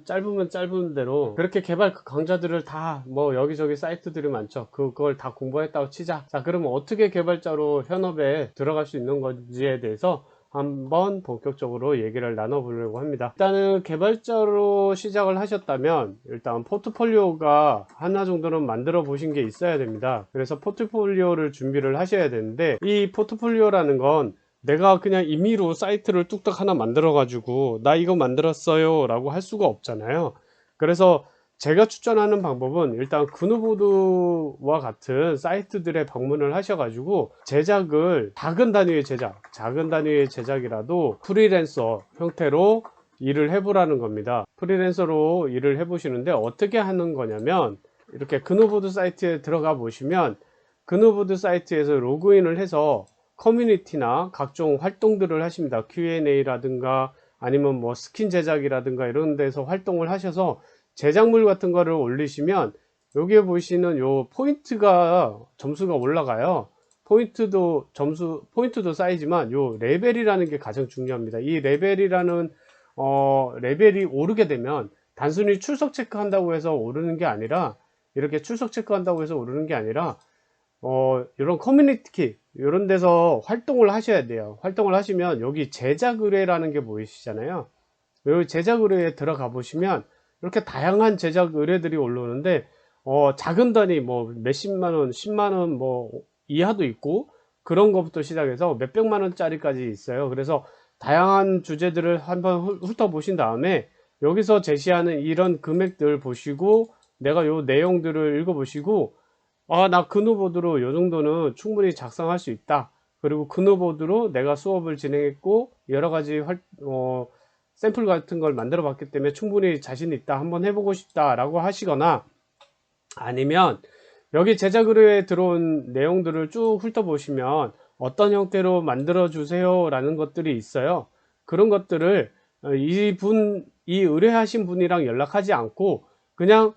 짧으면 짧은 대로 그렇게 개발 강좌들을 다 뭐 여기저기 사이트들이 많죠. 그걸 다 공부했다고 치자. 자, 그러면 어떻게 개발자로 현업에 들어갈 수 있는 건지에 대해서 한번 본격적으로 얘기를 나눠보려고 합니다. 일단은 개발자로 시작을 하셨다면 일단 포트폴리오가 하나 정도는 만들어 보신 게 있어야 됩니다. 그래서 포트폴리오를 준비를 하셔야 되는데, 이 포트폴리오라는 건 내가 그냥 임의로 사이트를 뚝딱 하나 만들어 가지고 나 이거 만들었어요 라고 할 수가 없잖아요. 그래서 제가 추천하는 방법은 일단 그누보드와 같은 사이트들에 방문을 하셔가지고 제작을 작은 단위의 제작이라도 프리랜서 형태로 일을 해보라는 겁니다. 프리랜서로 일을 해보시는데 어떻게 하는 거냐면, 이렇게 그누보드 사이트에 들어가 보시면 그누보드 사이트에서 로그인을 해서 커뮤니티나 각종 활동들을 하십니다. Q&A라든가 아니면 뭐 스킨 제작이라든가 이런 데서 활동을 하셔서 제작물 같은 거를 올리시면 여기에 보시는 요 포인트가 점수가 올라가요. 포인트도 쌓이지만 요 레벨이라는 게 가장 중요합니다. 이 레벨이라는 레벨이 오르게 되면 단순히 출석 체크한다고 해서 오르는 게 아니라, 이렇게 출석 체크한다고 해서 오르는 게 아니라 이런 커뮤니티 이런 데서 활동을 하셔야 돼요. 활동을 하시면 여기 제작 의뢰라는 게 보이시잖아요. 여기 제작 의뢰에 들어가 보시면 이렇게 다양한 제작 의뢰들이 올라오는데 작은 단위 뭐 몇십만원, 10만원 뭐 이하도 있고 그런 것부터 시작해서 몇백만원 짜리까지 있어요. 그래서 다양한 주제들을 한번 훑어보신 다음에 여기서 제시하는 이런 금액들 보시고 내가 요 내용들을 읽어보시고, 나 그누보드로 요 정도는 충분히 작성할 수 있다. 그리고 그누보드로 내가 수업을 진행했고 여러가지 샘플 같은 걸 만들어 봤기 때문에 충분히 자신 있다, 한번 해보고 싶다 라고 하시거나, 아니면 여기 제작 의뢰에 들어온 내용들을 쭉 훑어보시면 어떤 형태로 만들어 주세요 라는 것들이 있어요. 그런 것들을 이 의뢰하신 분이랑 연락하지 않고 그냥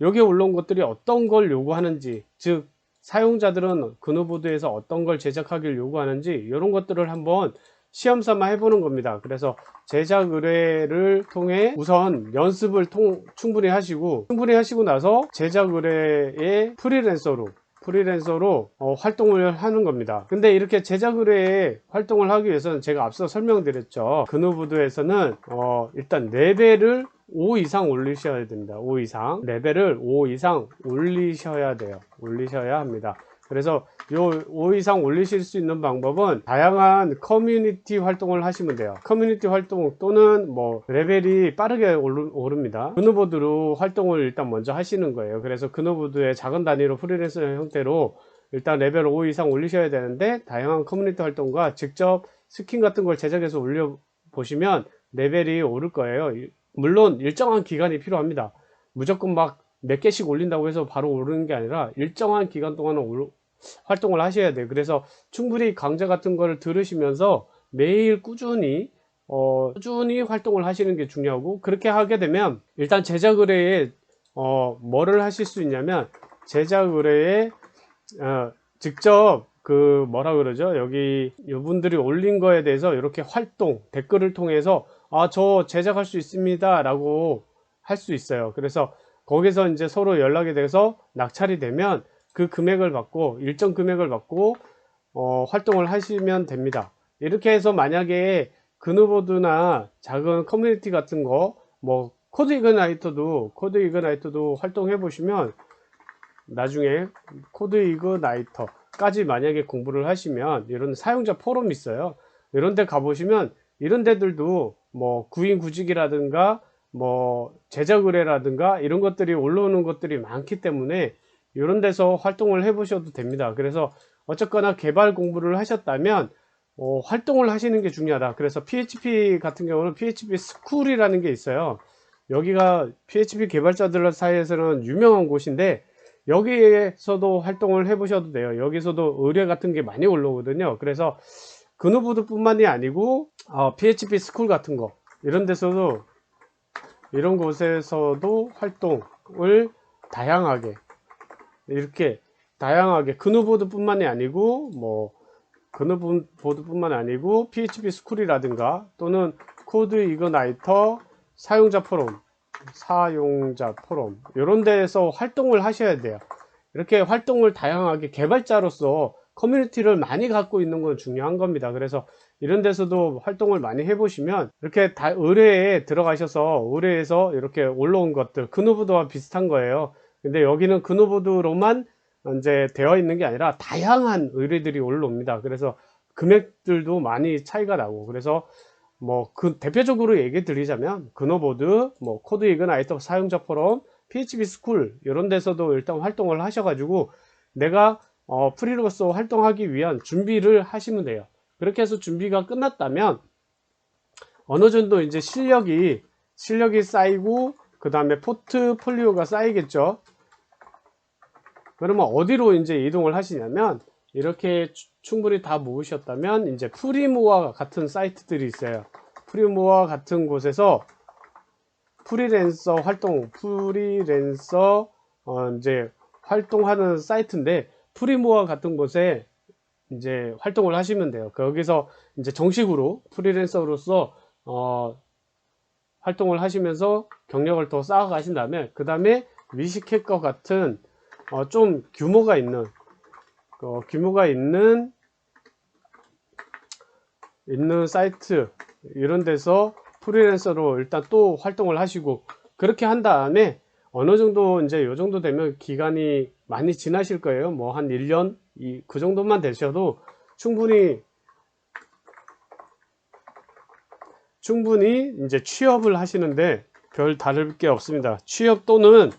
여기에 올라온 것들이 어떤 걸 요구하는지, 즉 사용자들은 그누보드에서 어떤 걸 제작하길 요구하는지 이런 것들을 한번 시험 삼아 해보는 겁니다. 그래서 제작 의뢰를 통해 우선 연습을 충분히 하시고 나서 제작 의뢰의 프리랜서로 활동을 하는 겁니다. 근데 이렇게 제작 의뢰에 활동을 하기 위해서는 제가 앞서 설명드렸죠. 그누보드에서는 일단 레벨을 5 이상 올리셔야 됩니다. 5 이상 레벨을 5 이상 올리셔야 합니다. 그래서 요 5 이상 올리실 수 있는 방법은 다양한 커뮤니티 활동을 하시면 돼요. 커뮤니티 활동 또는 뭐 레벨이 빠르게 오릅니다. 그누보드로 활동을 일단 먼저 하시는 거예요. 그래서 그누보드의 작은 단위로 프리랜서 형태로 일단 레벨 5 이상 올리셔야 되는데, 다양한 커뮤니티 활동과 직접 스킨 같은 걸 제작해서 올려 보시면 레벨이 오를 거예요. 물론 일정한 기간이 필요합니다. 무조건 막 몇 개씩 올린다고 해서 바로 오르는 게 아니라 일정한 기간 동안은 활동을 하셔야 돼요. 그래서 충분히 강좌 같은 거를 들으시면서 매일 꾸준히 활동을 하시는 게 중요하고, 그렇게 하게 되면 일단 제작 의뢰에 뭐를 하실 수 있냐면, 제작 의뢰에 직접 그 뭐라 그러죠, 여기 이분들이 올린 거에 대해서 이렇게 댓글을 통해서 저 제작할 수 있습니다 라고 할 수 있어요. 그래서 거기서 이제 서로 연락이 돼서 낙찰이 되면 그 금액을 받고, 일정 금액을 받고 활동을 하시면 됩니다. 이렇게 해서 만약에 그누보드나 작은 커뮤니티 같은 거, 뭐 코드 이그나이터도 활동해 보시면, 나중에 코드 이그나이터까지 만약에 공부를 하시면 이런 사용자 포럼이 있어요. 이런 데 가보시면 이런 데들도 뭐 구인구직이라든가 뭐 제작 의뢰라든가 이런 것들이 올라오는 것들이 많기 때문에 이런 데서 활동을 해 보셔도 됩니다. 그래서 어쨌거나 개발 공부를 하셨다면 활동을 하시는 게 중요하다. 그래서 PHP 같은 경우는 PHP 스쿨이라는 게 있어요. 여기가 PHP 개발자들 사이에서는 유명한 곳인데, 여기에서도 활동을 해 보셔도 돼요. 여기서도 의뢰 같은 게 많이 올라오거든요. 그래서 그누보드 뿐만이 아니고 PHP 스쿨 같은 거, 이런 곳에서도 활동을 다양하게 그누보드 뿐만이 아니고 PHP 스쿨이라든가 또는 코드 이그나이터 사용자 포럼 사용자 포럼 이런 데에서 활동을 하셔야 돼요. 이렇게 활동을 다양하게 개발자로서 커뮤니티를 많이 갖고 있는 건 중요한 겁니다. 그래서 이런 데서도 활동을 많이 해보시면 이렇게 다 의뢰에 들어가셔서 의뢰에서 이렇게 올라온 것들 그누보드와 비슷한 거예요. 근데 여기는 그누보드로만 이제 되어 있는 게 아니라 다양한 의뢰들이 올라옵니다. 그래서 금액들도 많이 차이가 나고, 그래서 뭐 그 대표적으로 얘기 드리자면 그노보드, 뭐 코드 이그나이터 사용자 포럼, PHP 스쿨 이런 데서도 일단 활동을 하셔가지고 내가 프리로서 활동하기 위한 준비를 하시면 돼요. 그렇게 해서 준비가 끝났다면 어느 정도 이제 실력이 쌓이고 그 다음에 포트폴리오가 쌓이겠죠. 그러면 어디로 이제 이동을 하시냐면 이렇게 충분히 다 모으셨다면 이제 프리모어와 같은 사이트들이 있어요. 프리모어와 같은 곳에서 프리랜서 이제 활동하는 사이트인데 프리모어와 같은 곳에 이제 활동을 하시면 돼요. 거기서 이제 정식으로 프리랜서로서 활동을 하시면서 경력을 더 쌓아 가신 다음에 그 다음에 위시캣과 같은 좀 규모가 있는 사이트 이런 데서 프리랜서로 일단 또 활동을 하시고, 그렇게 한 다음에 어느 정도 이제 요 정도 되면 기간이 많이 지나실 거예요. 뭐 한 1년 그 정도만 되셔도 충분히 이제 취업을 하시는데 별 다를 게 없습니다. 취업 또는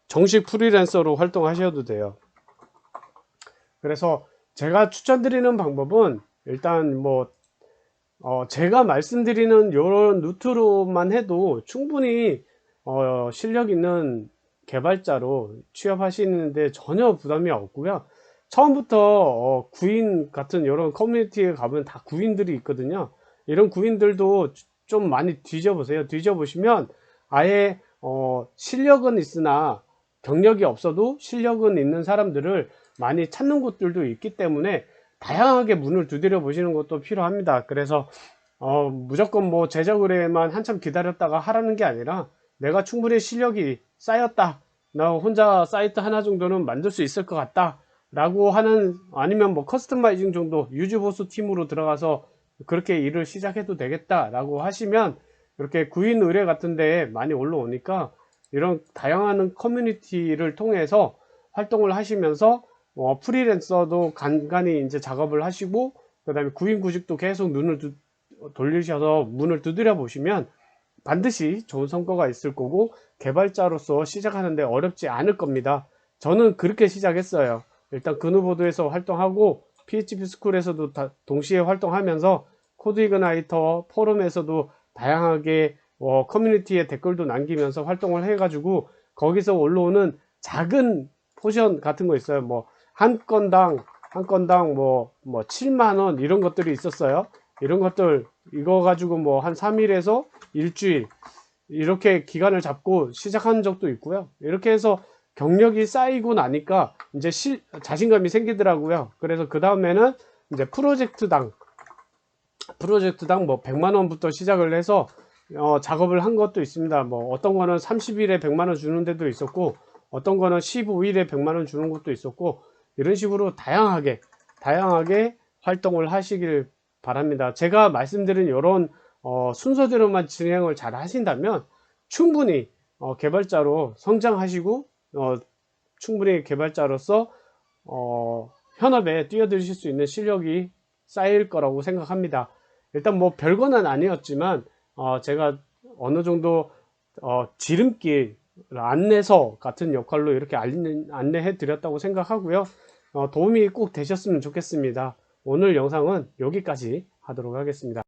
정식 프리랜서로 활동하셔도 돼요. 그래서 제가 추천드리는 방법은 일단 뭐 제가 말씀드리는 이런 루트로만 해도 충분히 실력 있는 개발자로 취업하시는데 전혀 부담이 없고요. 처음부터 구인 같은 이런 커뮤니티에 가면 다 구인들이 있거든요. 이런 구인들도 좀 많이 뒤져보세요. 뒤져보시면 아예 실력은 있으나 경력이 없어도 실력은 있는 사람들을 많이 찾는 곳들도 있기 때문에 다양하게 문을 두드려 보시는 것도 필요합니다. 그래서 무조건 뭐 제작 의뢰만 한참 기다렸다가 하라는 게 아니라 내가 충분히 실력이 쌓였다, 나 혼자 사이트 하나 정도는 만들 수 있을 것 같다 라고 하는, 아니면 뭐 커스터마이징 정도 유즈보스 팀으로 들어가서 그렇게 일을 시작해도 되겠다 라고 하시면 이렇게 구인 의뢰 같은 데 많이 올라오니까 이런 다양한 커뮤니티를 통해서 활동을 하시면서 프리랜서도 간간히 이제 작업을 하시고 그 다음에 구인 구직도 계속 눈을 돌리셔서 문을 두드려 보시면 반드시 좋은 성과가 있을 거고 개발자로서 시작하는데 어렵지 않을 겁니다. 저는 그렇게 시작했어요. 일단 그누보드에서 활동하고 PHP 스쿨에서도 동시에 활동하면서 코드 이그나이터 포럼에서도 다양하게 커뮤니티에 댓글도 남기면서 활동을 해가지고 거기서 올라오는 작은 포션 같은 거 있어요. 뭐 한 건당 뭐 7만원 이런 것들이 있었어요. 이런 것들 이거 가지고 뭐 한 3일에서 일주일 이렇게 기간을 잡고 시작한 적도 있고요. 이렇게 해서 경력이 쌓이고 나니까 이제 자신감이 생기더라고요. 그래서 그 다음에는 이제 프로젝트당 뭐 100만원부터 시작을 해서 작업을 한 것도 있습니다. 뭐 어떤 거는 30일에 100만원 주는 데도 있었고 어떤 거는 15일에 100만원 주는 것도 있었고, 이런 식으로 다양하게 활동을 하시길 바랍니다. 제가 말씀드린 이런 순서대로만 진행을 잘 하신다면 충분히 개발자로 성장하시고 충분히 개발자로서 현업에 뛰어드실 수 있는 실력이 쌓일 거라고 생각합니다. 일단 뭐 별거는 아니었지만 제가 어느 정도 지름길 안내서 같은 역할로 이렇게 안내해 드렸다고 생각하고요. 도움이 꼭 되셨으면 좋겠습니다. 오늘 영상은 여기까지 하도록 하겠습니다.